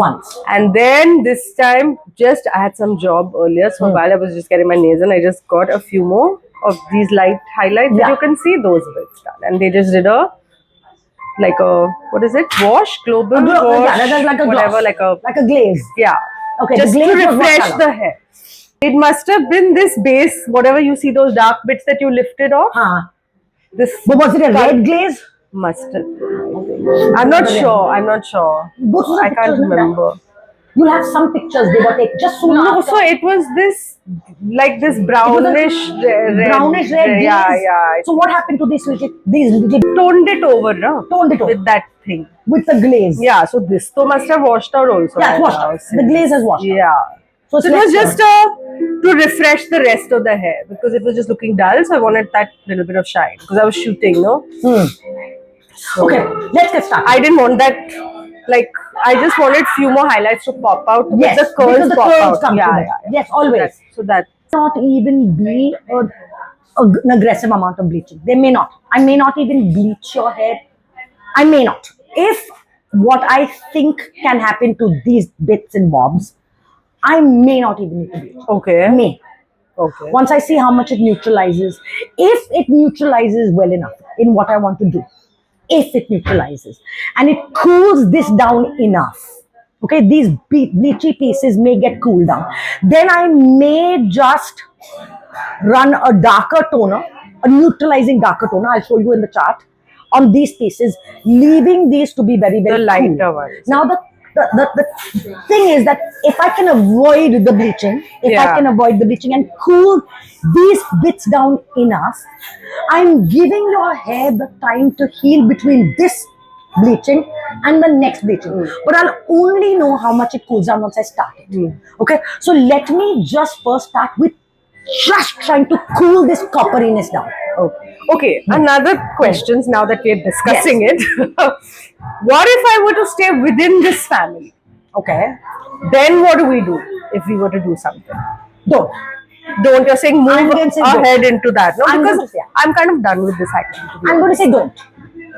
once. And then this time, just I had some job earlier, so while I was just getting my nails done, I just got a few more of these light highlights that you can see those bits done, and they just did a what is it? Wash, global wash, Yeah, that's like a whatever, gloss, like a glaze. yeah. Okay, Just the to glaze was what refresh color? the hair. It must have been this base, whatever you see, those dark bits that you lifted off. This But was it a red glaze? must have been. I'm not sure. I'm not sure. Go through the I can't pictures, man. remember. You'll have some pictures they were taken just soon No, after. so it was this, like this brownish red. Brownish red glaze. Yeah. So what happened to these little Toned it over, no? Toned it over. With that thing. with the glaze? Yeah, so this though must have washed out also. Yeah, it's right washed now, out. The glaze has washed out. Yeah. So So it was just to refresh the rest of the hair because it was just looking dull. So I wanted that little bit of shine because I was shooting, no? So Okay, let's get started. I didn't want that. Like I just wanted few more highlights to pop out. Yes, the curls because the pop curls out. come Yeah, through. yeah. Yes, always. So that. Not even be an aggressive amount of bleaching. They may not. I may not even bleach your hair. I may not. If what I think can happen to these bits and bobs, I may not even need to bleach. Okay. May. Okay. Once I see how much it neutralizes, if it neutralizes well enough in what I want to do, if it neutralizes and it cools this down enough, okay, these bleachy pieces may get cooled down, then I may just run a darker toner, a neutralizing darker toner, I'll show you in the chart, on these pieces, leaving these to be very, very The lighter cool. ones. Now the thing is that if I can avoid the bleaching, and cool these bits down enough, I'm giving your hair the time to heal between this bleaching and the next bleaching. But I'll only know how much it cools down once I start it. Okay, so let me just first start with just trying to cool this copperiness down. Okay. Another questions now that we're discussing it. What if I were to stay within this family? Okay, Then what do we do if we were to do something? don't. You're saying move I'm going to say ahead into that. No, I'm going because to say- I'm kind of done with this activity. I'm going to say don't.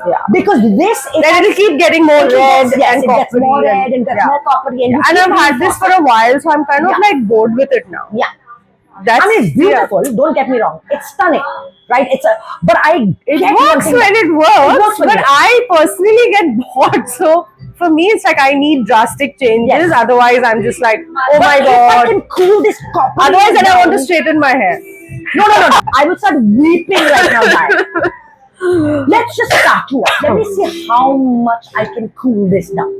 Yeah. Because this, if Then it'll keep getting more red it and gets more coppery red and gets more coppery. And, you And keep I've had this for a while, so I'm kind of like bored with it now. Yeah. That's I mean, it's beautiful. Don't get me wrong. It's stunning, right? It works when it works, but I personally get bored. So for me, it's like I need drastic changes. Yes. Otherwise, I'm just like, oh But my if I god. can cool this copper. Otherwise, then I want to straighten my hair. No. I will start weeping right now, guys. Let's just start you up. Let me see how much I can cool this down.